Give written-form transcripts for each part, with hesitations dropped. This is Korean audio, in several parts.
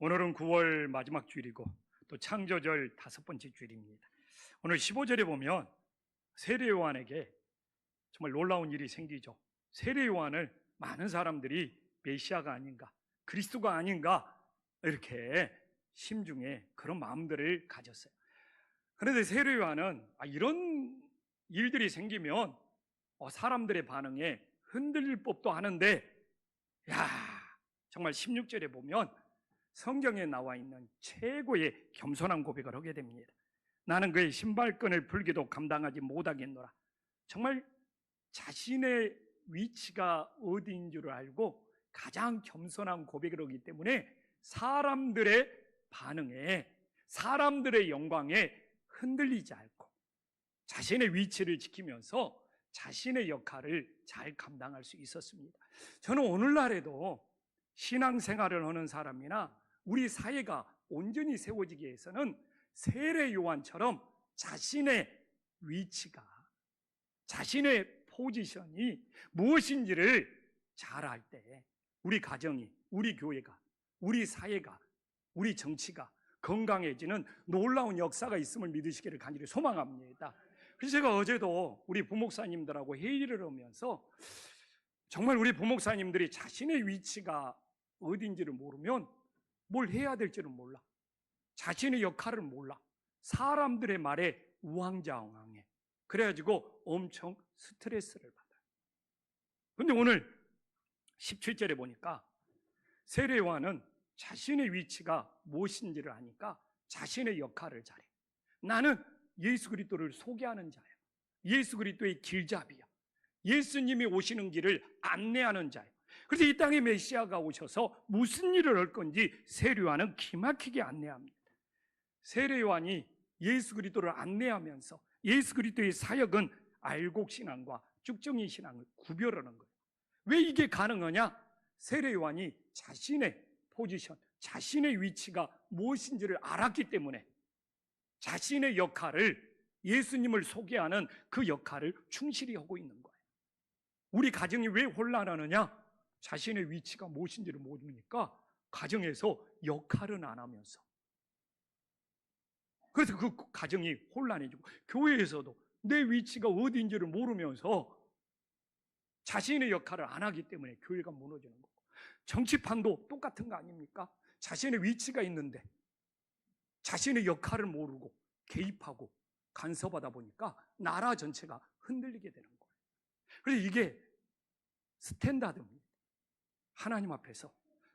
오늘은 9월 마지막 주일이고 또 창조절 5번째 주일입니다. 오늘 15절에 보면 세례 요한에게 정말 놀라운 일이 생기죠. 세례 요한을 많은 사람들이 메시아가 아닌가, 그리스도가 아닌가 이렇게 심중에 그런 마음들을 가졌어요. 그런데 세례 요한은 이런 일들이 생기면 사람들의 반응에 흔들릴 법도 하는데, 정말 16절에 보면 성경에 나와 있는 최고의 겸손한 고백을 하게 됩니다. 나는 그의 신발끈을 풀기도 감당하지 못하겠노라. 정말 자신의 위치가 어디인 줄 알고 가장 겸손한 고백을 하기 때문에 사람들의 반응에, 사람들의 영광에 흔들리지 않고 자신의 위치를 지키면서 자신의 역할을 잘 감당할 수 있었습니다. 저는 오늘날에도 신앙생활을 하는 사람이나 우리 사회가 온전히 세워지기 위해서는 세례 요한처럼 자신의 위치가, 자신의 포지션이 무엇인지를 잘 알 때 우리 가정이, 우리 교회가, 우리 사회가, 우리 정치가 건강해지는 놀라운 역사가 있음을 믿으시기를 간절히 소망합니다. 그래서 제가 어제도 우리 부목사님들하고 회의를 하면서 정말 우리 부목사님들이 자신의 위치가 어딘지를 모르면 뭘 해야 될지를 몰라, 자신의 역할을 몰라, 사람들의 말에 우왕좌왕해. 그래가지고 엄청 스트레스를 받아요. 근데 오늘 17절에 보니까 세례 요한은 자신의 위치가 무엇인지를 아니까 자신의 역할을 잘해. 나는 예수 그리스도를 소개하는 자예요. 예수 그리스도의 길잡이야. 예수님이 오시는 길을 안내하는 자예요. 그래서 이 땅에 메시아가 오셔서 무슨 일을 할 건지 세례 요한은 기막히게 안내합니다. 세례 요한이 예수 그리스도를 안내하면서 예수 그리스도의 사역은 알곡 신앙과 쭉정이 신앙을 구별하는 거예요. 왜 이게 가능하냐? 세례 요한이 자신의 포지션, 자신의 위치가 무엇인지를 알았기 때문에 자신의 역할을, 예수님을 소개하는 그 역할을 충실히 하고 있는 거예요. 우리 가정이 왜 혼란하느냐? 자신의 위치가 무엇인지를 모르니까 가정에서 역할은 안 하면서, 그래서 그 가정이 혼란해지고, 교회에서도 내 위치가 어디인지를 모르면서 자신의 역할을 안 하기 때문에 교회가 무너지는 거고, 정치판도 똑같은 거 아닙니까? 자신의 위치가 있는데 자신의 역할을 모르고 개입하고 간섭하다 보니까 나라 전체가 흔들리게 되는 거예요. 그래서 이게 스탠다드입니다. 하나님 앞에서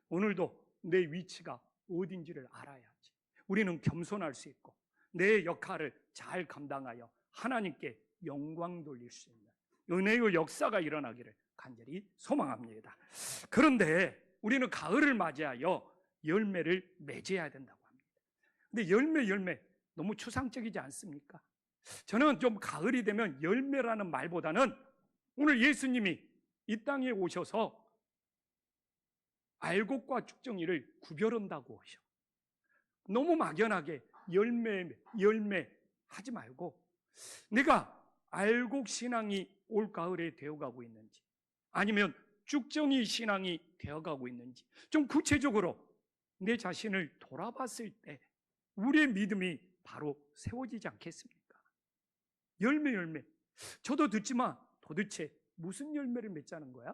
오늘도 내 위치가 어딘지를 알아야지 우리는 겸손할 수 있고 내 역할을 잘 감당하여 하나님께 영광 돌릴 수 있는 은혜의 역사가 일어나기를 간절히 소망합니다. 그런데 우리는 가을을 맞이하여 열매를 맺어야 된다고 합니다. 근데 열매 너무 추상적이지 않습니까? 저는 좀 가을이 되면 열매라는 말보다는 오늘 예수님이 이 땅에 오셔서 알곡과 쭉정이를 구별한다고 하셔. 너무 막연하게 열매 하지 말고 내가 알곡 신앙이 올 가을에 되어가고 있는지 아니면 쭉정이 신앙이 되어가고 있는지 좀 구체적으로 내 자신을 돌아봤을 때 우리의 믿음이 바로 세워지지 않겠습니까? 열매. 저도 듣지만 도대체 무슨 열매를 맺자는 거야?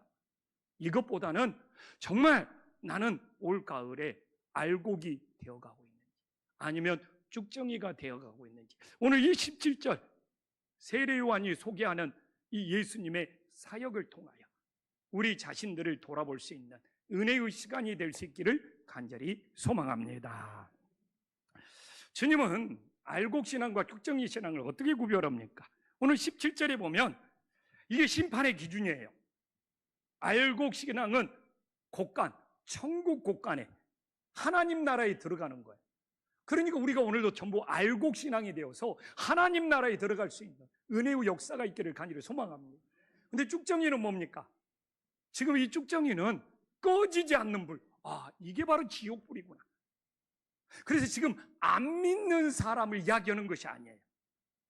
이것보다는 정말 나는 올 가을에 알곡이 되어가고 있는지 아니면 쭉정이가 되어가고 있는지, 오늘 이 17절 세례 요한이 소개하는 이 예수님의 사역을 통하여 우리 자신들을 돌아볼 수 있는 은혜의 시간이 될 수 있기를 간절히 소망합니다. 주님은 알곡 신앙과 쭉정이 신앙을 어떻게 구별합니까? 오늘 17절에 보면 이게 심판의 기준이에요. 알곡 신앙은 곳간, 천국 곳간에 하나님 나라에 들어가는 거예요. 그러니까 우리가 오늘도 전부 알곡 신앙이 되어서 하나님 나라에 들어갈 수 있는 은혜의 역사가 있기를 간절히 소망합니다. 근데 쭉정이는 뭡니까? 지금 이 쭉정이는 꺼지지 않는 불. 이게 바로 지옥불이구나. 그래서 지금 안 믿는 사람을 이야기하는 것이 아니에요.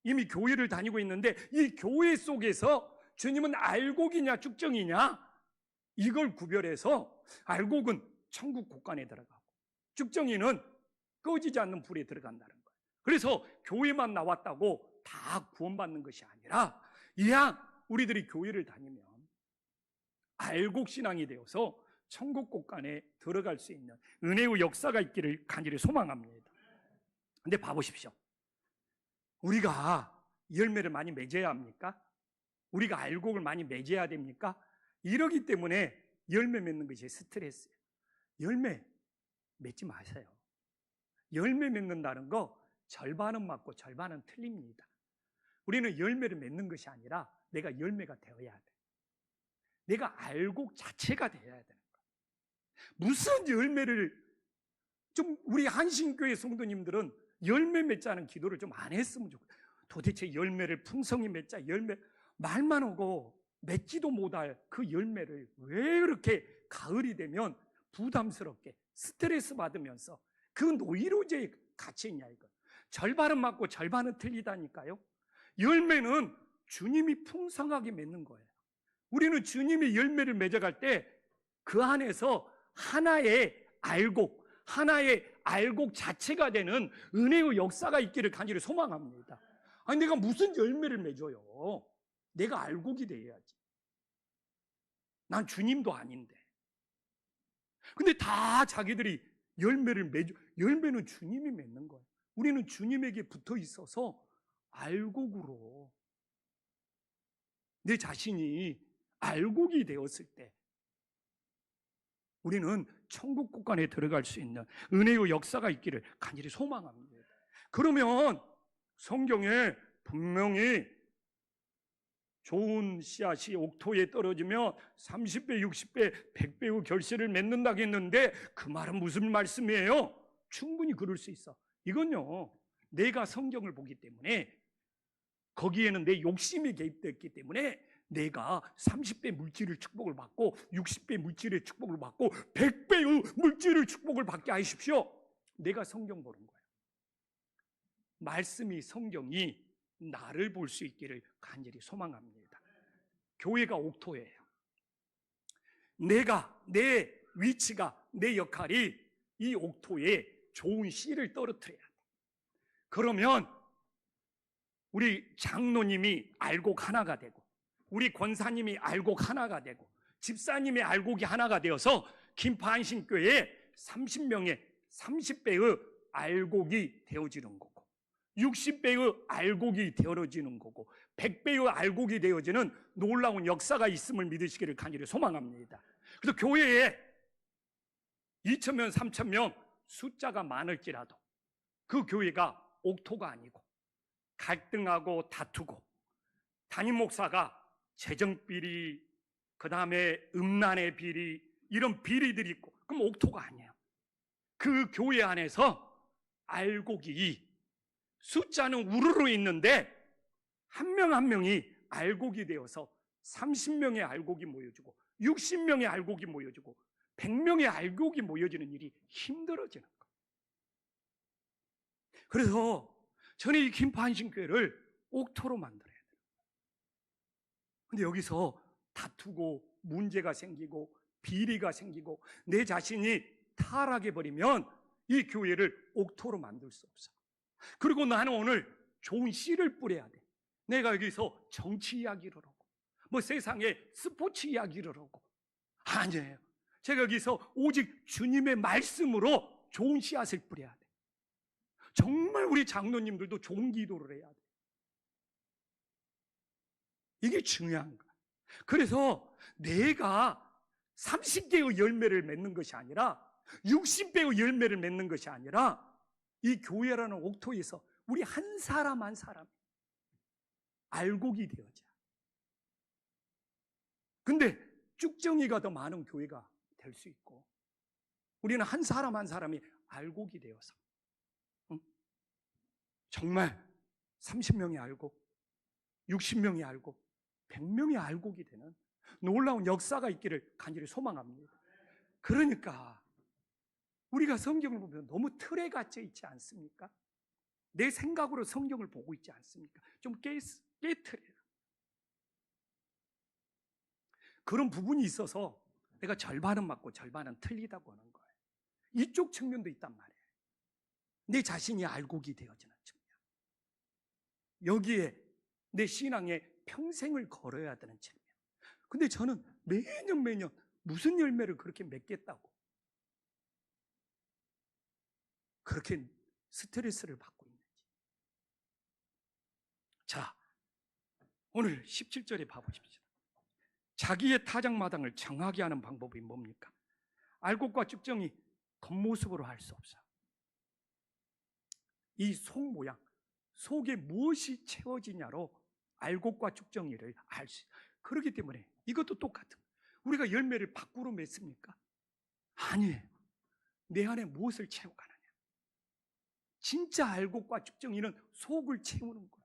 이미 교회를 다니고 있는데 이 교회 속에서 주님은 알곡이냐 쭉정이냐 이걸 구별해서 알곡은 천국 곳간에 들어가고 쭉정이는 꺼지지 않는 불에 들어간다는 거예요. 그래서 교회만 나왔다고 다 구원받는 것이 아니라 이왕 우리들이 교회를 다니면 알곡신앙이 되어서 천국 곳간에 들어갈 수 있는 은혜의 역사가 있기를 간절히 소망합니다. 근데 봐보십시오. 우리가 열매를 많이 맺어야 합니까? 우리가 알곡을 많이 맺어야 됩니까? 이러기 때문에 열매 맺는 것이 스트레스예요. 열매 맺지 마세요. 열매 맺는다는 거 절반은 맞고 절반은 틀립니다. 우리는 열매를 맺는 것이 아니라 내가 열매가 되어야 돼. 내가 알곡 자체가 되어야 되는 거야. 무슨 열매를, 좀 우리 한신교회 성도님들은 열매 맺자는 기도를 좀 안 했으면 좋겠어요. 도대체 열매를 풍성히 맺자, 열매 말만 하고 맺지도 못할 그 열매를 왜 그렇게 가을이 되면 부담스럽게 스트레스 받으면서 그 노이로제에 갇혀 있냐 이거. 절반은 맞고 절반은 틀리다니까요. 열매는 주님이 풍성하게 맺는 거예요. 우리는 주님이 열매를 맺어갈 때 그 안에서 하나의 알곡 자체가 되는 은혜의 역사가 있기를 간절히 소망합니다. 아니 내가 무슨 열매를 맺어요? 내가 알곡이 돼야지. 난 주님도 아닌데. 근데 다 자기들이 열매를 맺어. 열매는 주님이 맺는 거예요. 우리는 주님에게 붙어 있어서 알곡으로 내 자신이 알곡이 되었을 때 우리는 천국 곳간에 들어갈 수 있는 은혜의 역사가 있기를 간절히 소망합니다. 그러면 성경에 분명히 좋은 씨앗이 옥토에 떨어지며 30배, 60배, 100배의 결실을 맺는다고 했는데 그 말은 무슨 말씀이에요? 충분히 그럴 수 있어. 이건요, 내가 성경을 보기 때문에 거기에는 내 욕심이 개입됐기 때문에 내가 30배 물질의 축복을 받고 60배 물질의 축복을 받고 100배의 물질의 축복을 받게 하십시오. 내가 성경 보는 거예요. 말씀이, 성경이 나를 볼 수 있기를 간절히 소망합니다. 교회가 옥토예요. 내 위치가, 내 역할이 이 옥토에 좋은 씨를 떨어뜨려야 돼. 그러면 우리 장로님이 알곡 하나가 되고 우리 권사님이 알곡 하나가 되고 집사님의 알곡이 하나가 되어서 김포한신교회에 30명의 30배의 알곡이 되어지는 거고 60배의 알곡이 되어지는 거고 100배의 알곡이 되어지는 놀라운 역사가 있음을 믿으시기를 간절히 소망합니다. 그래서 교회에 2,000명, 3,000명 숫자가 많을지라도 그 교회가 옥토가 아니고 갈등하고 다투고 담임 목사가 재정비리, 그 다음에 음란의 비리, 이런 비리들이 있고 그럼 옥토가 아니에요. 그 교회 안에서 알곡이 숫자는 우르르 있는데 한 명 한 명이 알곡이 되어서 30명의 알곡이 모여지고 60명의 알곡이 모여지고 100명의 알곡이 모여지는 일이 힘들어지는 거예요. 그래서 저는 이 김포한신교회를 옥토로 만들어야 돼요. 근데 여기서 다투고 문제가 생기고 비리가 생기고 내 자신이 타락해 버리면 이 교회를 옥토로 만들 수 없어. 그리고 나는 오늘 좋은 씨를 뿌려야 돼. 내가 여기서 정치 이야기를 하고 뭐 세상에 스포츠 이야기를 하고 아니에요. 제가 여기서 오직 주님의 말씀으로 좋은 씨앗을 뿌려야 돼. 정말 우리 장로님들도 좋은 기도를 해야 돼. 이게 중요한 거야. 그래서 내가 30개의 열매를 맺는 것이 아니라 60배의 열매를 맺는 것이 아니라 이 교회라는 옥토에서 우리 한 사람 한 사람 알곡이 되어져. 근데 쭉정이가 더 많은 교회가 될 수 있고 우리는 한 사람 한 사람이 알곡이 되어서 정말 30명이 알곡, 60명이 알곡, 100명이 알곡이 되는 놀라운 역사가 있기를 간절히 소망합니다. 그러니까 우리가 성경을 보면 너무 틀에 갇혀 있지 않습니까? 내 생각으로 성경을 보고 있지 않습니까? 좀 깨트려요. 그런 부분이 있어서 내가 절반은 맞고 절반은 틀리다고 하는 거예요. 이쪽 측면도 있단 말이에요. 내 자신이 알곡이 되어지는 측면. 여기에 내 신앙의 평생을 걸어야 되는 측면. 근데 저는 매년 무슨 열매를 그렇게 맺겠다고 그렇게 스트레스를 받고 있는지. 자, 오늘 17절에 봐보십시오. 자기의 타작마당을 정하게 하는 방법이 뭡니까? 알곡과 쭉정이 겉모습으로 할 수 없어요. 이 속 모양, 속에 무엇이 채워지냐로 알곡과 쭉정이를 알 수 있어요. 그렇기 때문에 이것도 똑같은 거예요. 우리가 열매를 밖으로 맺습니까? 아니에요. 내 안에 무엇을 채워가느냐. 진짜 알곡과 쭉정이는 속을 채우는 거예요.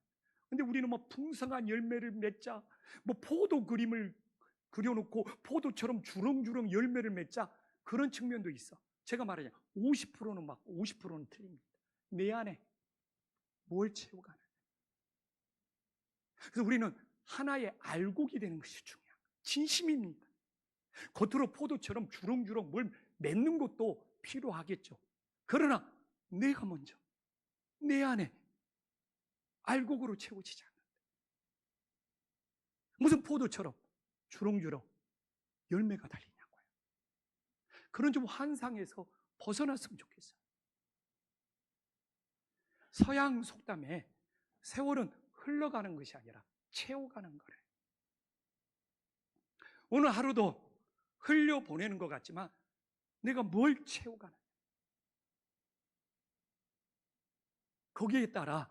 근데 우리는 뭐 풍성한 열매를 맺자, 뭐 포도 그림을 그려놓고 포도처럼 주렁주렁 열매를 맺자, 그런 측면도 있어. 제가 말하자 50%는 맞고 50%는 틀립니다. 내 안에 뭘 채워가느냐. 그래서 우리는 하나의 알곡이 되는 것이 중요해요. 진심입니다. 겉으로 포도처럼 주렁주렁 뭘 맺는 것도 필요하겠죠. 그러나 내가 먼저 내 안에 알곡으로 채워지지 않는다. 무슨 포도처럼 주렁주렁 열매가 달리냐고요. 그런 좀 환상에서 벗어났으면 좋겠어요. 서양 속담에 세월은 흘러가는 것이 아니라 채워가는 거래요. 오늘 하루도 흘려보내는 것 같지만 내가 뭘 채워가느냐, 거기에 따라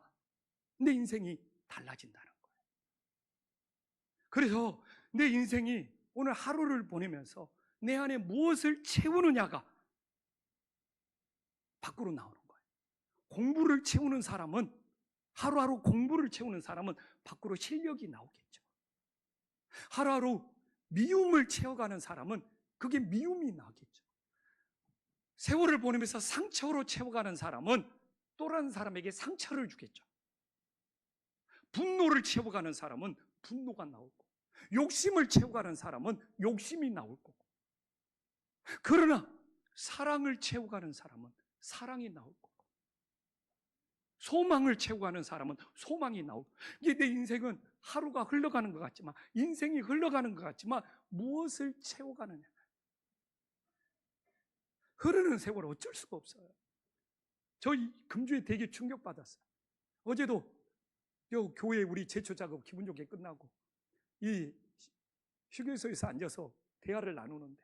내 인생이 달라진다는 거예요. 그래서 내 인생이 오늘 하루를 보내면서 내 안에 무엇을 채우느냐가 밖으로 나오는 거예요. 공부를 채우는 사람은, 하루하루 공부를 채우는 사람은 밖으로 실력이 나오겠죠. 하루하루 미움을 채워가는 사람은 그게 미움이 나겠죠. 세월을 보내면서 상처로 채워가는 사람은 또 다른 사람에게 상처를 주겠죠. 분노를 채워가는 사람은 분노가 나올 거고, 욕심을 채워가는 사람은 욕심이 나올 거고, 그러나 사랑을 채워가는 사람은 사랑이 나올 거고, 소망을 채워가는 사람은 소망이 나올 거고. 이게 내 인생은 하루가 흘러가는 것 같지만, 인생이 흘러가는 것 같지만 무엇을 채워가느냐. 흐르는 세월 어쩔 수가 없어요. 저 금주에 되게 충격받았어요. 어제도 요 교회 우리 제초 작업 기분 좋게 끝나고 이 휴게소에서 앉아서 대화를 나누는데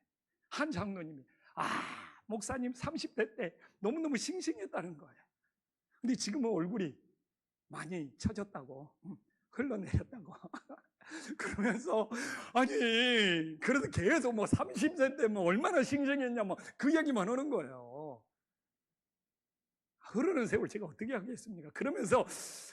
한 장로님이 목사님 30대 때 너무너무 싱싱했다는 거예요. 근데 지금은 얼굴이 많이 처졌다고, 흘러내렸다고 그러면서 아니 그래서 계속 뭐 30세 때 뭐 얼마나 싱싱했냐 뭐 그 얘기만 하는 거예요. 흐르는 세월 제가 어떻게 하겠습니까? 그러면서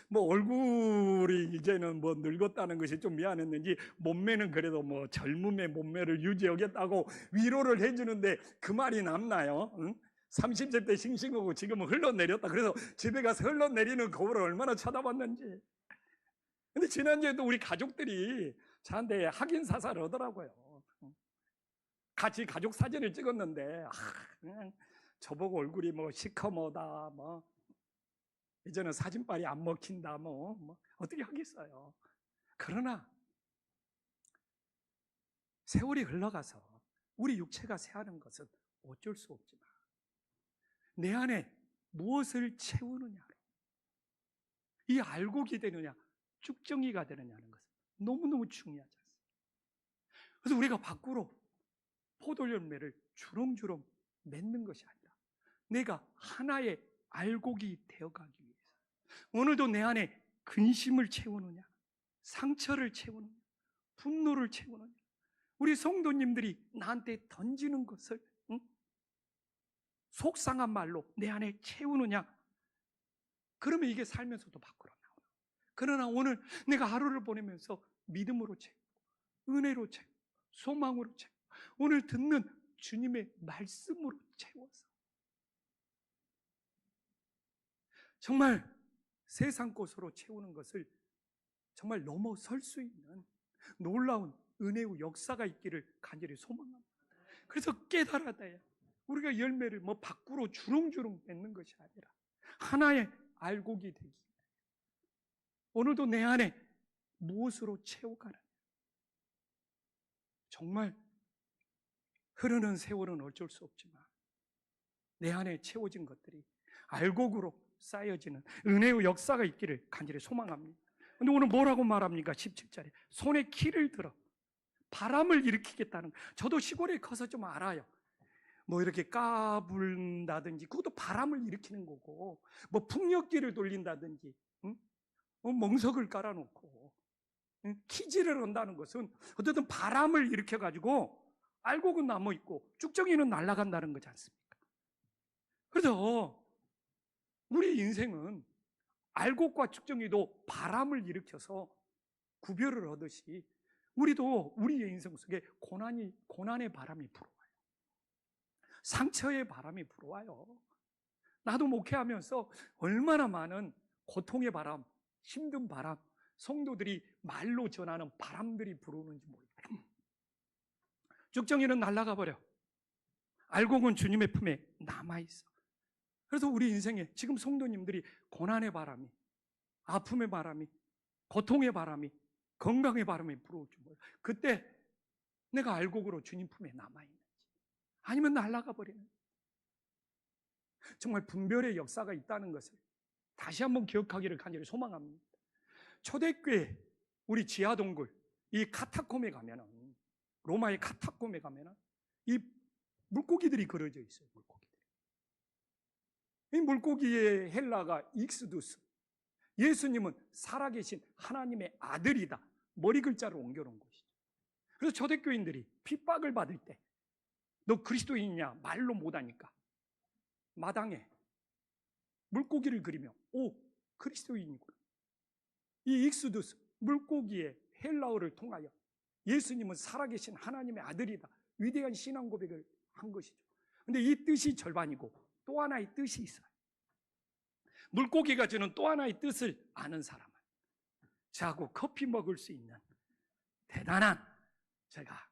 뭐 얼굴이 이제는 뭐 늙었다는 것이 좀 미안했는지 몸매는 그래도 뭐 젊음의 몸매를 유지하겠다고 위로를 해주는데 그 말이 남나요? 응? 30세 때 싱싱하고 지금은 흘러내렸다. 그래서 집에 가서 흘러내리는 거울을 얼마나 쳐다봤는지. 근데 지난주에도 우리 가족들이 저한테 확인 사살을 하더라고요. 같이 가족 사진을 찍었는데 그냥 저보고 얼굴이 뭐 시커머다, 뭐 이제는 사진빨이 안 먹힌다, 뭐 어떻게 하겠어요. 그러나 세월이 흘러가서 우리 육체가 쇠하는 것은 어쩔 수 없지만 내 안에 무엇을 채우느냐로, 이 알곡이 되느냐 쭉정이가 되느냐는 것은 너무너무 중요하지 않습니까? 그래서 우리가 밖으로 포도 열매를 주렁주렁 맺는 것이 아니라 내가 하나의 알곡이 되어가기 위해서 오늘도 내 안에 근심을 채우느냐, 상처를 채우느냐, 분노를 채우느냐, 우리 성도님들이 나한테 던지는 것을 속상한 말로 내 안에 채우느냐, 그러면 이게 살면서도 밖으로 나오는. 그러나 오늘 내가 하루를 보내면서 믿음으로 채우고, 은혜로 채우고, 소망으로 채우고, 오늘 듣는 주님의 말씀으로 채워서 정말 세상 것으로 채우는 것을 정말 넘어설 수 있는 놀라운 은혜의 역사가 있기를 간절히 소망합니다. 그래서 깨달아야 우리가 열매를 뭐 밖으로 주렁주렁 맺는 것이 아니라 하나의 알곡이 되기. 오늘도 내 안에 무엇으로 채워가는, 정말 흐르는 세월은 어쩔 수 없지만 내 안에 채워진 것들이 알곡으로 쌓여지는 은혜의 역사가 있기를 간절히 소망합니다. 근데 오늘 뭐라고 말합니까? 17절에 손에 키를 들어 바람을 일으키겠다는. 저도 시골에 커서 좀 알아요. 뭐 이렇게 까불다든지 그것도 바람을 일으키는 거고, 뭐 풍력기를 돌린다든지, 응? 멍석을 깔아놓고, 응? 키질을 한다는 것은 어쨌든 바람을 일으켜가지고 알곡은 남아있고 쭉정이는 날아간다는 거지 않습니까? 그래서 우리 인생은 알곡과 쭉정이도 바람을 일으켜서 구별을 하듯이 우리도 우리의 인생 속에 고난의 바람이 불어와요. 상처의 바람이 불어와요. 나도 목회하면서 얼마나 많은 고통의 바람, 힘든 바람, 성도들이 말로 전하는 바람들이 불어오는지 몰라요. 쭉정이는 날아가 버려. 알곡은 주님의 품에 남아있어. 그래서 우리 인생에 지금 성도님들이 고난의 바람이, 아픔의 바람이, 고통의 바람이, 건강의 바람이 불어올 줄 몰라요. 그때 내가 알곡으로 주님 품에 남아있는지 아니면 날아가 버리는, 정말 분별의 역사가 있다는 것을 다시 한번 기억하기를 간절히 소망합니다. 초대교회 우리 지하동굴 이 카타콤에 가면은, 로마의 카타콤에 가면은 이 물고기들이 그려져 있어요. 이 물고기의 헬라가 익스두스. 예수님은 살아계신 하나님의 아들이다, 머리 글자를 옮겨놓은 것이죠. 그래서 초대교인들이 핍박을 받을 때 너 그리스도인이냐 말로 못하니까 마당에 물고기를 그리며 오, 그리스도인이구나. 이 익스두스, 물고기의 헬라어를 통하여 예수님은 살아계신 하나님의 아들이다, 위대한 신앙 고백을 한 것이죠. 근데 이 뜻이 절반이고 또 하나의 뜻이 있어요. 물고기가 주는 또 하나의 뜻을 아는 사람은 자고 커피 먹을 수 있는 대단한, 제가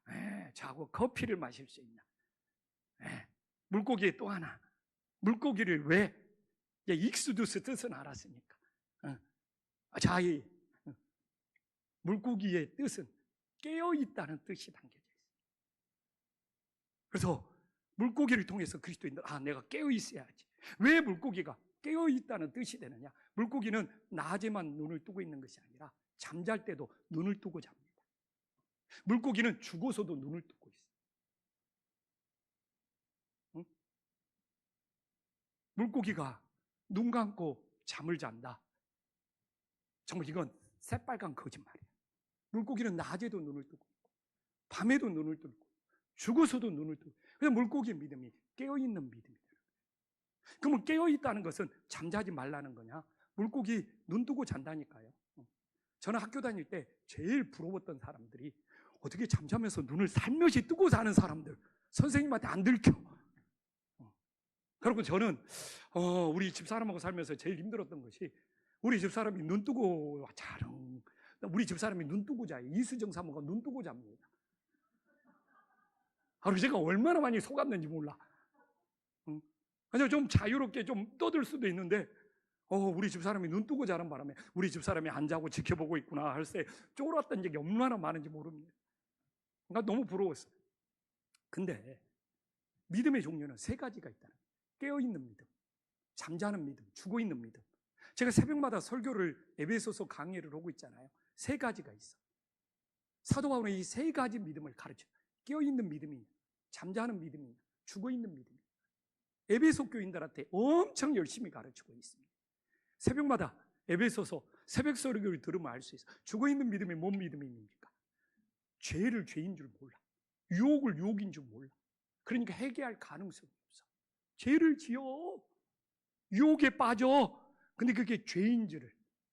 자고 커피를 마실 수 있는 물고기의 또 하나, 물고기를 왜 익스두스 뜻은 알았으니까 자이 물고기의 뜻은 깨어있다는 뜻이 담겨져 있어요. 그래서 물고기를 통해서 그리스도인들, 내가 깨어있어야지. 왜 물고기가 깨어있다는 뜻이 되느냐? 물고기는 낮에만 눈을 뜨고 있는 것이 아니라 잠잘 때도 눈을 뜨고 잡니다. 물고기는 죽어서도 눈을 뜨고 있어요. 응? 물고기가 눈 감고 잠을 잔다. 정말 이건 새빨간 거짓말이에요. 물고기는 낮에도 눈을 뜨고 있고 밤에도 눈을 뜨고 죽어서도 눈을 뜨고. 그래서 물고기의 믿음이 깨어있는 믿음이에요. 그러면 깨어있다는 것은 잠자지 말라는 거냐? 물고기 눈 뜨고 잔다니까요. 저는 학교 다닐 때 제일 부러웠던 사람들이 어떻게 잠자면서 눈을 살며시 뜨고 자는 사람들, 선생님한테 안 들켜. 그리고 저는 우리 집사람하고 살면서 제일 힘들었던 것이 우리 집사람이 눈 뜨고 자릉, 우리 집사람이 눈 뜨고 자요. 이수정 사모가 눈 뜨고 잡니다. 그래서 제가 얼마나 많이 속았는지 몰라. 그래서 좀 자유롭게 좀 떠들 수도 있는데 우리 집사람이 눈 뜨고 자는 바람에 우리 집사람이 안 자고 지켜보고 있구나 할 때 쫄았던 적이 얼마나 많은지 모릅니다. 그러니까 너무 부러웠어요. 근데 믿음의 종류는 세 가지가 있다는 거예요. 깨어있는 믿음, 잠자는 믿음, 죽어있는 믿음. 제가 새벽마다 설교를 에베소서 강의를 하고 있잖아요. 세 가지가 있어. 사도 바울은 이 세 가지 믿음을 가르쳐요. 깨어있는 믿음이, 잠자는 믿음이, 죽어있는 믿음이. 에베소 교인들한테 엄청 열심히 가르치고 있습니다. 새벽마다 에베소서 새벽 설교를 들으면 알 수 있어요. 죽어있는 믿음이 뭔 믿음입니까? 죄를 죄인 줄 몰라. 유혹을 유혹인 줄 몰라. 그러니까 해결할 가능성이 없어. 죄를 지어. 유혹에 빠져. 근데 그게 죄인 줄을,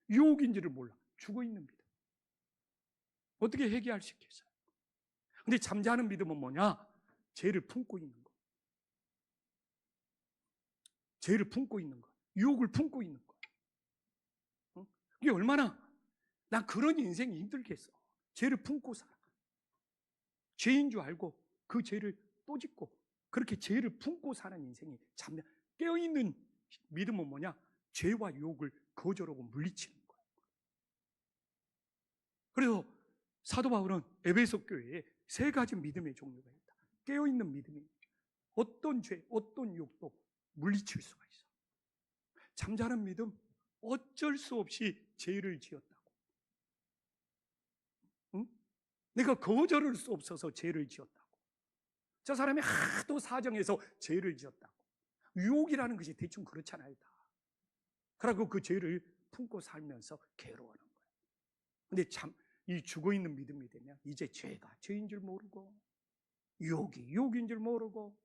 유혹인 줄을 몰라. 죽어있는 믿음. 어떻게 해결할 수 있겠어요? 근데 잠자는 믿음은 뭐냐? 죄를 품고 있는 거. 죄를 품고 있는 거. 유혹을 품고 있는 거. 이게 얼마나, 난 그런 인생이 힘들겠어. 죄를 품고 살아. 죄인 줄 알고 그 죄를 또 짓고 그렇게 죄를 품고 사는 인생이 참 깨어있는 믿음은 뭐냐? 죄와 유혹을 거절하고 물리치는 거예요. 그래서 사도 바울은 에베소 교회에 세 가지 믿음의 종류가 있다. 깨어있는 믿음이 어떤 죄, 어떤 유혹도 물리칠 수가 있어. 잠자는 믿음, 어쩔 수 없이 죄를 지었다고. 응? 내가 거절할 수 없어서 죄를 지었다고. 저 사람이 하도 사정해서 죄를 지었다고. 유혹이라는 것이 대충 그렇잖아요, 다. 그리고 그 죄를 품고 살면서 괴로워하는 거예요. 근데 참, 이 죽어있는 믿음이 되면 이제 죄가 죄인 줄 모르고, 유혹이 유혹인 줄 모르고,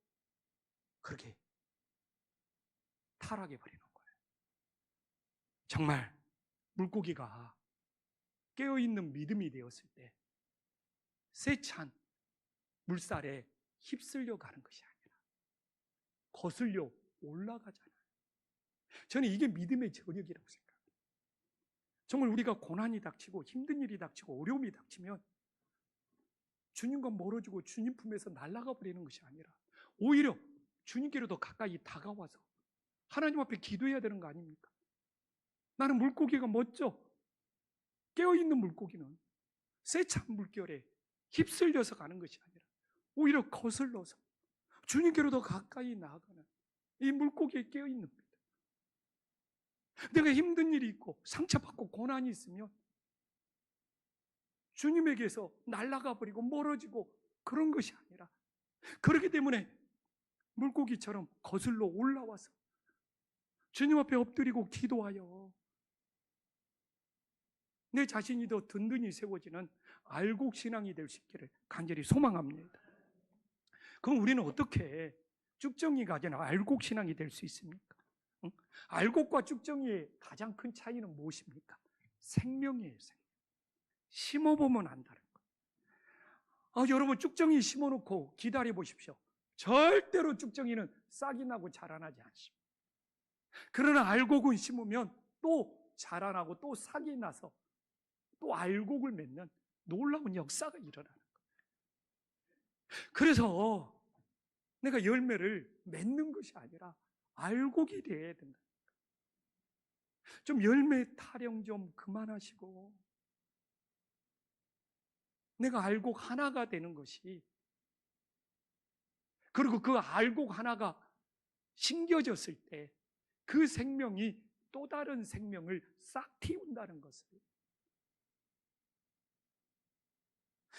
그렇게 타락해 버리는 거예요. 정말 물고기가 깨어있는 믿음이 되었을 때 세찬 물살에 휩쓸려 가는 것이 아니라 거슬려 올라가잖아요. 저는 이게 믿음의 저력이라고 생각해요. 정말 우리가 고난이 닥치고 힘든 일이 닥치고 어려움이 닥치면 주님과 멀어지고 주님 품에서 날아가 버리는 것이 아니라 오히려 주님께로 더 가까이 다가와서 하나님 앞에 기도해야 되는 거 아닙니까? 나는 물고기가 멋져. 깨어있는 물고기는 세찬 물결에 휩쓸려서 가는 것이 아니라 오히려 거슬러서 주님께로 더 가까이 나아가는 이 물고기에 깨어있는 믿음. 내가 힘든 일이 있고 상처받고 고난이 있으면 주님에게서 날아가 버리고 멀어지고 그런 것이 아니라, 그렇기 때문에 물고기처럼 거슬러 올라와서 주님 앞에 엎드리고 기도하여 내 자신이 더 든든히 세워지는 알곡신앙이 될 수 있기를 간절히 소망합니다. 그럼 우리는 어떻게 쭉정이가 아니라 알곡신앙이 될 수 있습니까? 응? 알곡과 쭉정이의 가장 큰 차이는 무엇입니까? 생명이에요. 생명. 심어보면 안다는 거예요. 여러분 쭉정이 심어놓고 기다려 보십시오. 절대로 쭉정이는 싹이 나고 자라나지 않습니다. 그러나 알곡은 심으면 또 자라나고 또 싹이 나서 또 알곡을 맺는 놀라운 역사가 일어나는 거예요. 그래서 내가 열매를 맺는 것이 아니라 알곡이 되어야 된다. 좀 열매 타령 좀 그만하시고 내가 알곡 하나가 되는 것이, 그리고 그 알곡 하나가 심겨졌을 때 그 생명이 또 다른 생명을 싹 틔운다는 것을.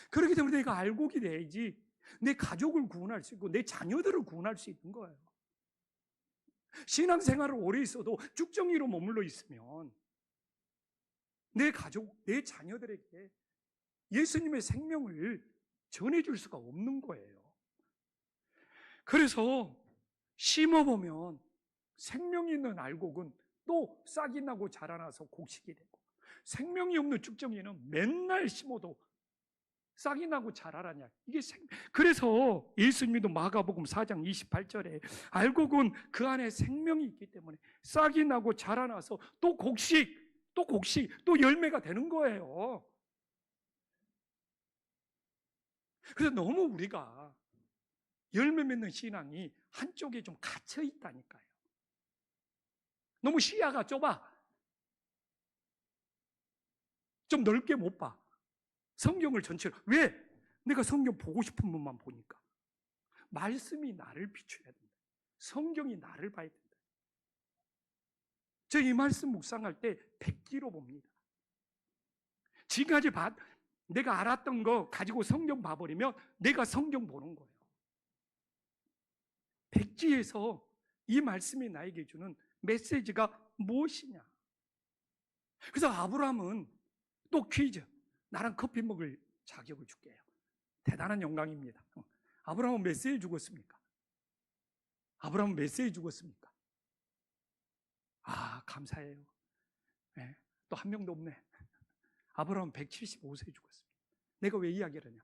그렇기 때문에 내가 알곡이 돼야지 내 가족을 구원할 수 있고 내 자녀들을 구원할 수 있는 거예요. 신앙생활을 오래 있어도 쭉정이로 머물러 있으면 내 가족, 내 자녀들에게 예수님의 생명을 전해줄 수가 없는 거예요. 그래서 심어보면 생명이 있는 알곡은 또 싹이 나고 자라나서 곡식이 되고, 생명이 없는 쭉정이는 맨날 심어도 싹이 나고 자라라냐. 이게 그래서 예수님도 마가복음 4장 28절에 알곡은 그 안에 생명이 있기 때문에 싹이 나고 자라나서 또 곡식, 또 열매가 되는 거예요. 그래서 너무 우리가 열매 맺는 신앙이 한쪽에 좀 갇혀 있다니까요. 너무 시야가 좁아. 좀 넓게 못 봐. 성경을 전체로. 왜? 내가 성경 보고 싶은 분만 보니까. 말씀이 나를 비춰야 된다. 성경이 나를 봐야 된다. 저 이 말씀 묵상할 때 백기로 봅니다. 지금까지 내가 알았던 거 가지고 성경 봐버리면 내가 성경 보는 거예요. 백지에서 이 말씀이 나에게 주는 메시지가 무엇이냐. 그래서 아브라함은 또 퀴즈. 나랑 커피 먹을 자격을 줄게요. 대단한 영광입니다. 아브라함은 몇 세에 죽었습니까? 아브라함은 몇 세에 죽었습니까? 감사해요. 네, 또 한 명도 없네. 아브라함은 175세에 죽었습니다. 내가 왜 이야기를 하냐?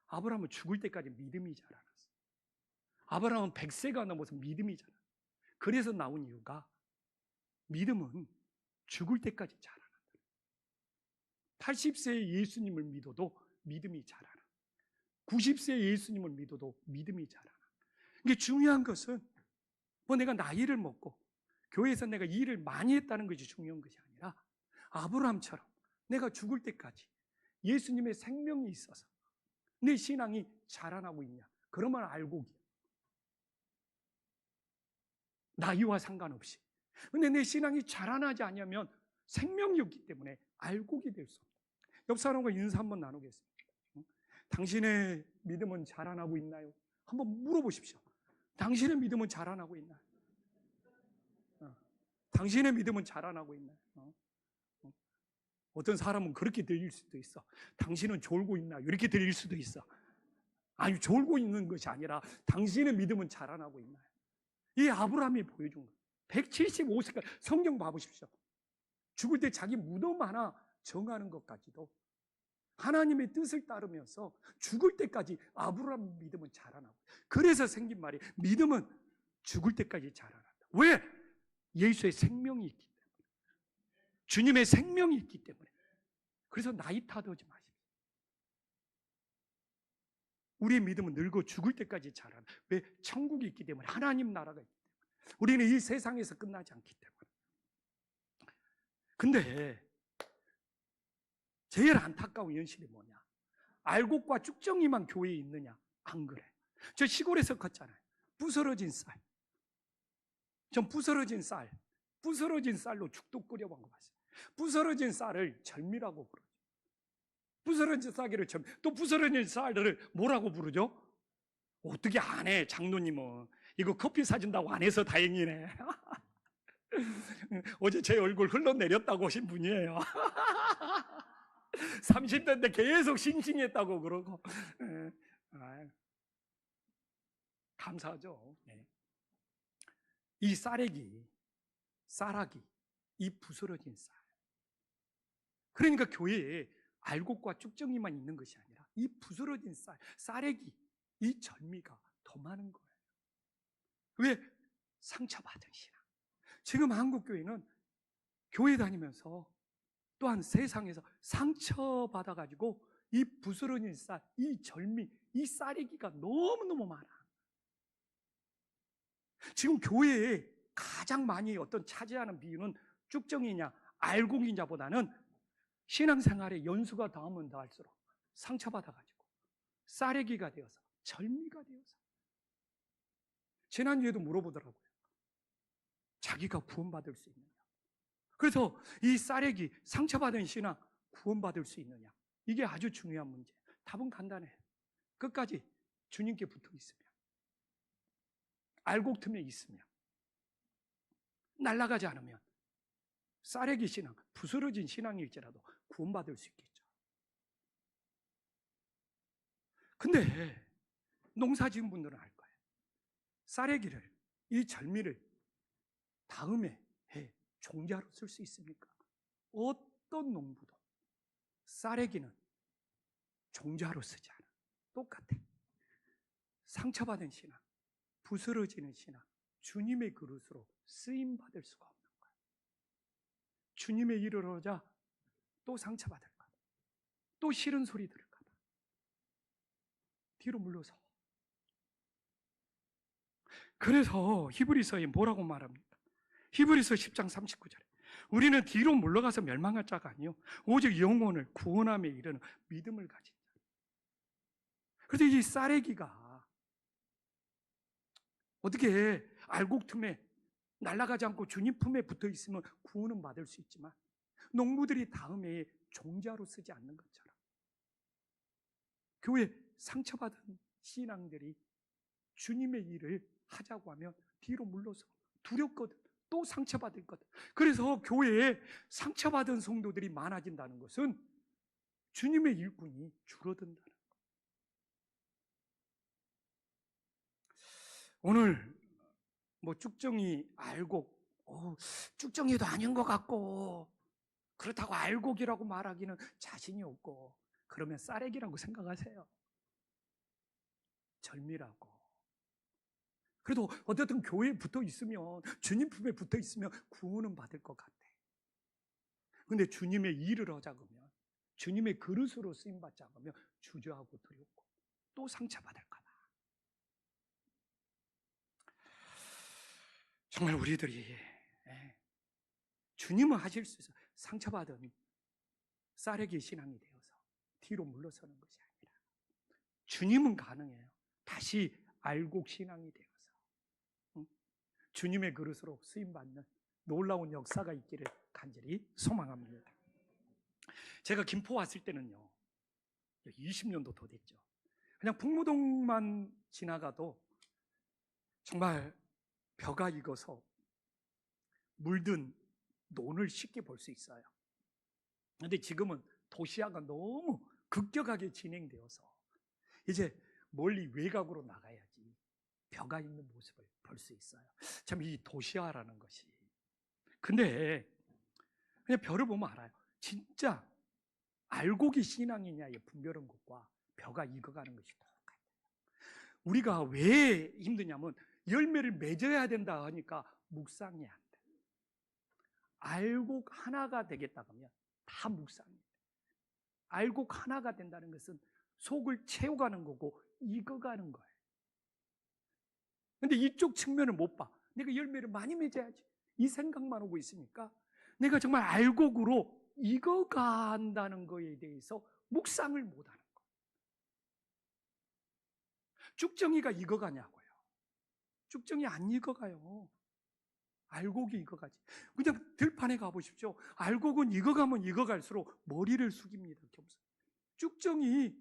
아브라함은 죽을 때까지 믿음이 자라났어요. 아브라함은 100세가 넘어서 믿음이 자라났어요. 그래서 나온 이유가 믿음은 죽을 때까지 자라난다. 80세에 예수님을 믿어도 믿음이 자라나. 90세에 예수님을 믿어도 믿음이 자라나. 이게 중요한 것은 뭐 내가 나이를 먹고 교회에서 내가 일을 많이 했다는 것이 중요한 것이 아니라 아브라함처럼 내가 죽을 때까지 예수님의 생명이 있어서 내 신앙이 자라나고 있냐, 그러면 알곡이야. 나이와 상관없이. 근데 내 신앙이 자라나지 않으면 생명이 없기 때문에 알곡이 될 수 없다. 옆 사람과 인사 한번 나누겠습니다. 당신의 믿음은 자라나고 있나요? 한번 물어보십시오. 당신의 믿음은 자라나고 있나요? 당신의 믿음은 자라나고 있나요? 어떤 사람은 그렇게 들릴 수도 있어. 당신은 졸고 있나요? 이렇게 들릴 수도 있어. 아니, 졸고 있는 것이 아니라 당신의 믿음은 자라나고 있나요? 이 아브라함이 보여준 거예요. 175세까지 성경 봐보십시오. 죽을 때 자기 무덤 하나 정하는 것까지도 하나님의 뜻을 따르면서 죽을 때까지 아브라함 믿음은 자라나고, 그래서 생긴 말이 믿음은 죽을 때까지 자라난다. 왜? 예수의 생명이 있기 때문에, 주님의 생명이 있기 때문에. 그래서 나이 탓하지 마십시오. 우리의 믿음은 늙어 죽을 때까지 자라나. 왜? 천국이 있기 때문에, 하나님 나라가 있기 때문에. 우리는 이 세상에서 끝나지 않기 때문에. 근데 제일 안타까운 현실이 뭐냐? 알곡과 쭉정이만 교회에 있느냐? 안 그래. 저 시골에서 컸잖아요. 부스러진 쌀. 전 부스러진 쌀로 죽도 끓여본 거 봤어요. 부스러진 쌀을 절미라고 부르죠. 부스러진 쌀을 절미. 또 부스러진 쌀을 뭐라고 부르죠? 어떻게 안 해, 장로님은. 이거 커피 사준다고 안 해서 다행이네. 어제 제 얼굴 흘러내렸다고 하신 분이에요. 30대인데 계속 싱싱했다고 그러고. 감사하죠. 이 쌀이 이 부스러진 쌀. 그러니까 교회에 알곡과 쭉정이만 있는 것이 아니라 이 부스러진 쌀이, 이 절미가 더 많은 거예요. 왜? 상처받은 신앙. 지금 한국교회는 교회 다니면서 또한 세상에서 상처받아가지고 이 부스러진 쌀, 이 절미, 이 쌀이기가 너무너무 많아. 지금 교회에 가장 많이 어떤 차지하는 비율은 쭉정이냐 알곡이냐보다는 신앙생활에 연수가 닿으면 닿을수록 상처받아가지고 쌀이기가 되어서, 절미가 되어서. 지난주에도 물어보더라고요. 자기가 구원받을 수 있느냐. 그래서 이 쌀이기, 상처받은 신앙 구원받을 수 있느냐, 이게 아주 중요한 문제. 답은 간단해요. 끝까지 주님께 붙어 있으면, 알곡 틈에 있으면, 날아가지 않으면 쌀이기 신앙, 부스러진 신앙일지라도 구원받을 수 있겠죠. 근데 농사 지은 분들은 알 거예요. 쌀이기를, 이 절미를 다음에 해 종자로 쓸 수 있습니까? 어떤 농부도 쌀이기는 종자로 쓰지 않아. 똑같아. 상처받은 신앙, 부스러지는 신앙, 주님의 그릇으로 쓰임받을 수가 없는 거야. 주님의 일을 하자 또 상처받을까 봐, 또 싫은 소리 들을까 봐 뒤로 물러서. 그래서 히브리서에 뭐라고 말합니까? 히브리서 10장 39절에 우리는 뒤로 물러가서 멸망할 자가 아니요 오직 영혼을 구원함에 이르는 믿음을 가진 자. 그래서 이 쌀이기가 어떻게 알곡 틈에 날아가지 않고 주님 품에 붙어 있으면 구원은 받을 수 있지만, 농부들이 다음에 종자로 쓰지 않는 것처럼 교회 상처받은 신앙들이 주님의 일을 하자고 하면 뒤로 물러서 두렵거든. 또 상처받을 거든. 그래서 교회에 상처받은 성도들이 많아진다는 것은 주님의 일꾼이 줄어든다는 거예요. 오늘 뭐 쭉정이, 알곡, 쭉정이도 아닌 것 같고 그렇다고 알곡이라고 말하기는 자신이 없고, 그러면 쌀액이라고 생각하세요. 절미라고. 그래도 어쨌든 교회에 붙어 있으면, 주님 품에 붙어 있으면 구원은 받을 것 같아. 근데 주님의 일을 하자고 하면, 주님의 그릇으로 쓰임받자고 하면 주저하고 두렵고 또 상처받을까 봐. 정말 우리들이 주님은 하실 수 있어. 상처받은 쌀에게 신앙이 되어서 뒤로 물러서는 것이 아니라 주님은 가능해요. 다시 알곡 신앙이 되어서 주님의 그릇으로 쓰임받는 놀라운 역사가 있기를 간절히 소망합니다. 제가 김포 왔을 때는요, 20년도 더 됐죠. 그냥 북무동만 지나가도 정말 벼가 익어서 물든 논을 쉽게 볼 수 있어요. 그런데 지금은 도시화가 너무 급격하게 진행되어서 이제 멀리 외곽으로 나가야지 벼가 있는 모습을 볼 수 있어요. 참 이 도시화라는 것이. 근데 그냥 벼를 보면 알아요. 진짜 알곡이 신앙이냐의 분별한 것과 벼가 익어가는 것이 똑같아요. 우리가 왜 힘드냐면 열매를 맺어야 된다 하니까 묵상이 안 돼. 알곡 하나가 되겠다 하면 다 묵상이에요. 알곡 하나가 된다는 것은 속을 채워가는 거고 익어가는 거예요. 근데 이쪽 측면을 못 봐. 내가 열매를 많이 맺어야지. 이 생각만 하고 있으니까 내가 정말 알곡으로 익어간다는 거에 대해서 묵상을 못하는 거예요. 쭉정이가 익어가냐고요. 쭉정이 안 익어가요. 알곡이 익어가지. 그냥 들판에 가보십시오. 알곡은 익어가면 익어갈수록 머리를 숙입니다. 쭉정이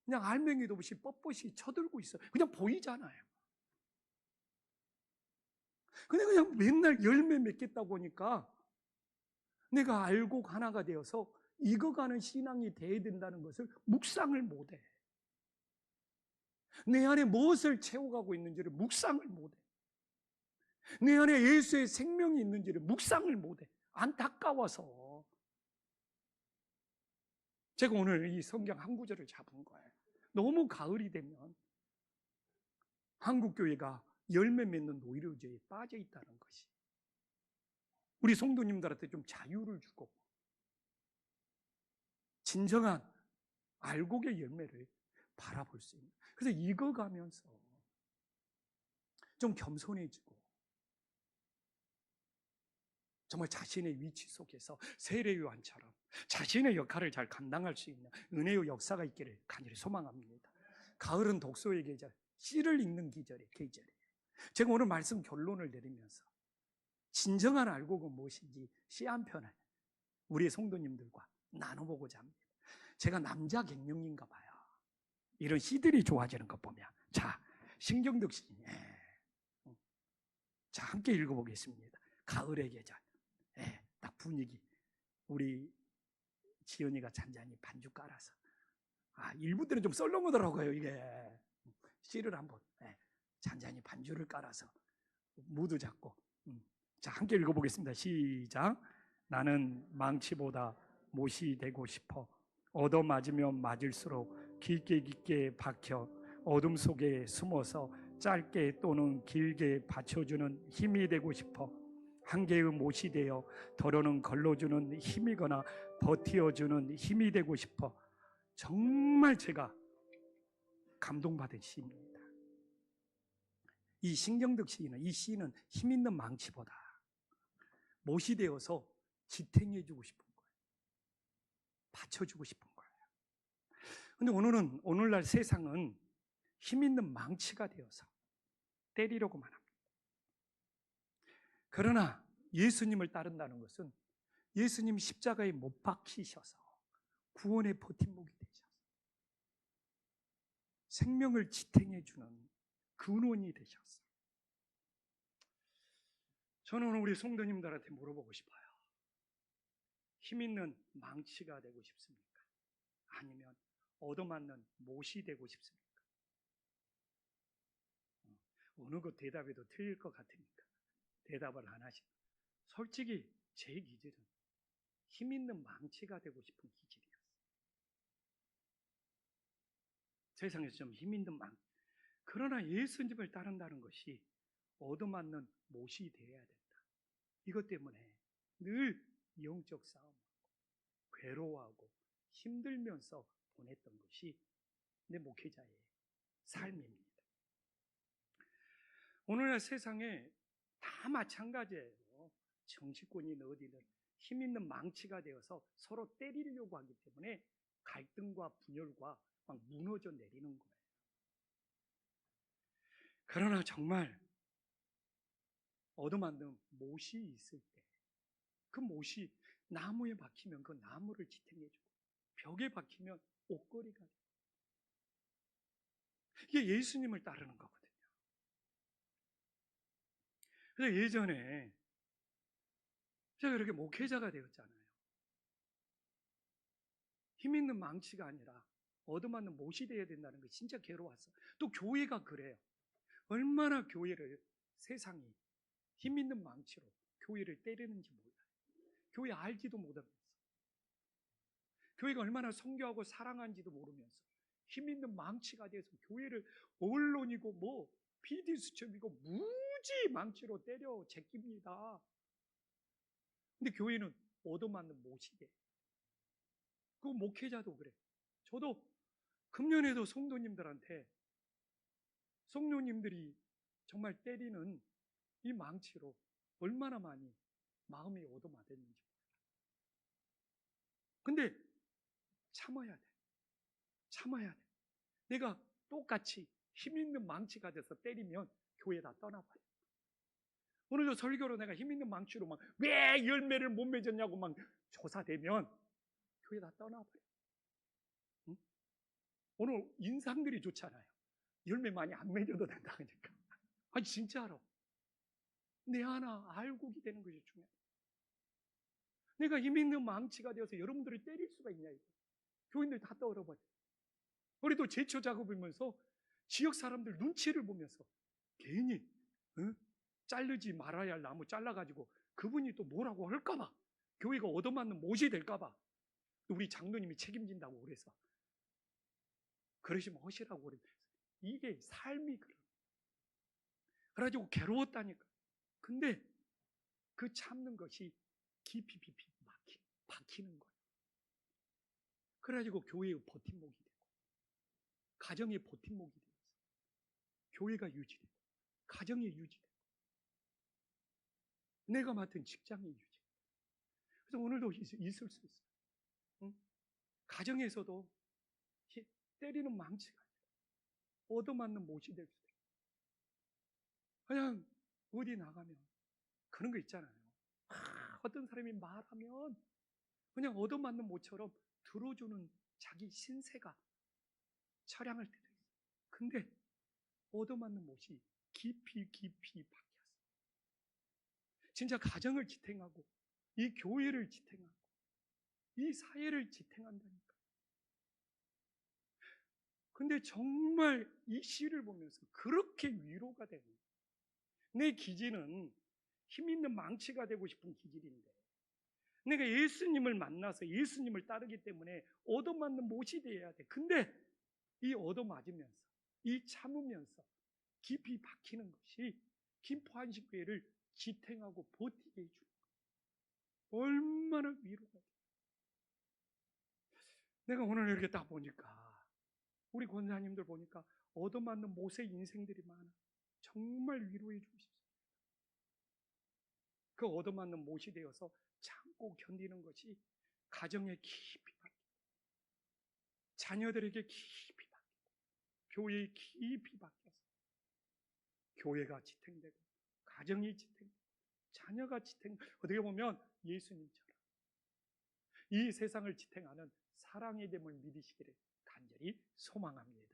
그냥 알맹이도 없이 뻣뻣이 쳐들고 있어요. 그냥 보이잖아요. 근데 그냥 맨날 열매 맺겠다고 하니까 내가 알곡 하나가 되어서 익어가는 신앙이 돼야 된다는 것을 묵상을 못해. 내 안에 무엇을 채워가고 있는지를 묵상을 못해. 내 안에 예수의 생명이 있는지를 묵상을 못해. 안타까워서 제가 오늘 이 성경 한 구절을 잡은 거예요. 너무 가을이 되면 한국교회가 열매 맺는 노이로제에 빠져 있다는 것이. 우리 성도님들한테 좀 자유를 주고 진정한 알곡의 열매를 바라볼 수 있는. 그래서 익어가면서 좀 겸손해지고 정말 자신의 위치 속에서 세례요한처럼 자신의 역할을 잘 감당할 수 있는 은혜의 역사가 있기를 간절히 소망합니다. 가을은 독서의 계절, 씨를 읽는 계절이에요. 제가 오늘 말씀 결론을 내리면서 진정한 알곡은 무엇인지 시 한 편을 우리 성도님들과 나눠보고자 합니다. 제가 남자 갱년기인가 봐요. 이런 시들이 좋아지는 것 보면. 자, 신경덕 시. 자, 함께 읽어보겠습니다. 가을의 계절. 딱 분위기. 우리 지연이가 잔잔히 반주 깔아서. 일부 때는 좀 썰렁하더라고요, 이게. 씨를 한번 잔잔히 반주를 깔아서 무드 잡고. 자, 함께 읽어보겠습니다. 시작. 나는 망치보다 못이 되고 싶어. 얻어맞으면 맞을수록 깊게 박혀 어둠 속에 숨어서 짧게 또는 길게 받쳐주는 힘이 되고 싶어. 한 개의 못이 되어 더러는 걸러주는 힘이거나 버티어주는 힘이 되고 싶어. 정말 제가 감동받은 시입니다. 이 신경덕 시인은, 이 시인은 힘 있는 망치보다 못이 되어서 지탱해주고 싶은 거예요. 받쳐주고 싶은 거예요. 근데 오늘날 세상은 힘 있는 망치가 되어서 때리려고만 합니다. 그러나 예수님을 따른다는 것은 예수님 십자가에 못 박히셔서 구원의 버팀목이 되셔서 생명을 지탱해주는 근원이 되셨어요. 저는 오늘 우리 성도님들한테 물어보고 싶어요. 힘 있는 망치가 되고 싶습니까? 아니면 얻어맞는 못이 되고 싶습니까? 어느 것 대답해도 틀릴 것 같으니까 대답을 안 하시고, 솔직히 제 기질은 힘 있는 망치가 되고 싶은 기질이었어요. 세상에서 좀 힘 있는 망치. 그러나 예수님을 따른다는 것이 얻어맞는 못이 되어야 된다. 이것 때문에 늘 영적 싸움하고 괴로워하고 힘들면서 보냈던 것이 내 목회자의 삶입니다. 오늘날 세상에 다 마찬가지예요. 정치권인 어디든 힘 있는 망치가 되어서 서로 때리려고 하기 때문에 갈등과 분열과 막 무너져 내리는 거예요. 그러나 정말 얻어맞는 못이 있을 때, 그 못이 나무에 박히면 그 나무를 지탱해주고, 벽에 박히면 옷걸이가 되고, 이게 예수님을 따르는 거거든요. 그래서 예전에 제가 이렇게 목회자가 되었잖아요. 힘 있는 망치가 아니라 얻어맞는 못이 되어야 된다는 게 진짜 괴로웠어. 또 교회가 그래요. 얼마나 교회를 세상이 힘 있는 망치로 교회를 때리는지 몰라요. 교회 알지도 못하면서, 교회가 얼마나 성교하고 사랑하는지도 모르면서 힘 있는 망치가 돼서 교회를 언론이고 뭐 PD수첩이고 무지 망치로 때려 제낍니다. 근데 교회는 얻어맞는 못이 돼. 그 목회자도 그래. 저도 금년에도 성도님들이 정말 때리는 이 망치로 얼마나 많이 마음이 얻어맞았는지 몰라. 근데 참아야 돼. 참아야 돼. 내가 똑같이 힘 있는 망치가 돼서 때리면 교회 다 떠나버려. 오늘도 설교로 내가 힘 있는 망치로 막 왜 열매를 못 맺었냐고 막 조사되면 교회 다 떠나버려. 응? 오늘 인상들이 좋잖아요. 열매 많이 안 맺어도 된다 그러니까. 아니 진짜로. 내 하나 알고 기대는 것이 중요해. 내가 힘 있는 망치가 되어서 여러분들을 때릴 수가 있냐 이거. 교인들 다 떠들어버려. 우리도 제초 작업이면서 지역 사람들 눈치를 보면서 괜히 자르지 말아야 할 나무 잘라가지고 그분이 또 뭐라고 할까봐, 교회가 얻어맞는 못이 될까봐 우리 장로님이 책임진다고 그래서 그러시면 하시라고 그래서 이게 삶이 그런. 그래가지고 괴로웠다니까. 근데 그 참는 것이 깊이 박히는 거예요. 그래가지고 교회의 버팀목이 되고, 가정의 버팀목이 되면서 교회가 유지되고, 가정이 유지되고, 내가 맡은 직장이 유지되고. 그래서 오늘도 있을 수 있어요. 응? 가정에서도 때리는 망치가 아니라 얻어맞는 못이 될 수도 있고, 그냥 어디 나가면 그런 거 있잖아요. 어떤 사람이 말하면 그냥 얻어맞는 못처럼 들어주는 자기 신세가 처량할 때도 있어요. 근데 얻어맞는 못이 깊이 박혔어요. 진짜 가정을 지탱하고 이 교회를 지탱하고 이 사회를 지탱한다니까. 근데 정말 이 시를 보면서 그렇게 위로가 되는, 내 기질은 힘 있는 망치가 되고 싶은 기질인데 내가 예수님을 만나서 예수님을 따르기 때문에 얻어맞는 못이 되어야 돼. 근데 이 얻어맞으면서, 이 참으면서 깊이 박히는 것이 김포한식교회를 지탱하고 버티게 해주는 거예요. 얼마나 위로가 돼. 내가 오늘 이렇게 딱 보니까 우리 권사님들 보니까 얻어맞는 못의 인생들이 많아. 정말 위로해 주고 싶습니다. 그 얻어맞는 못이 되어서 참고 견디는 것이 가정에 깊이 박히고, 자녀들에게 깊이 박히고, 교회에 깊이 박혀서 교회가 지탱되고, 가정이 지탱되고, 자녀가 지탱되고, 어떻게 보면 예수님처럼 이 세상을 지탱하는 사랑의 됨을 믿으시기를 간절히 소망합니다.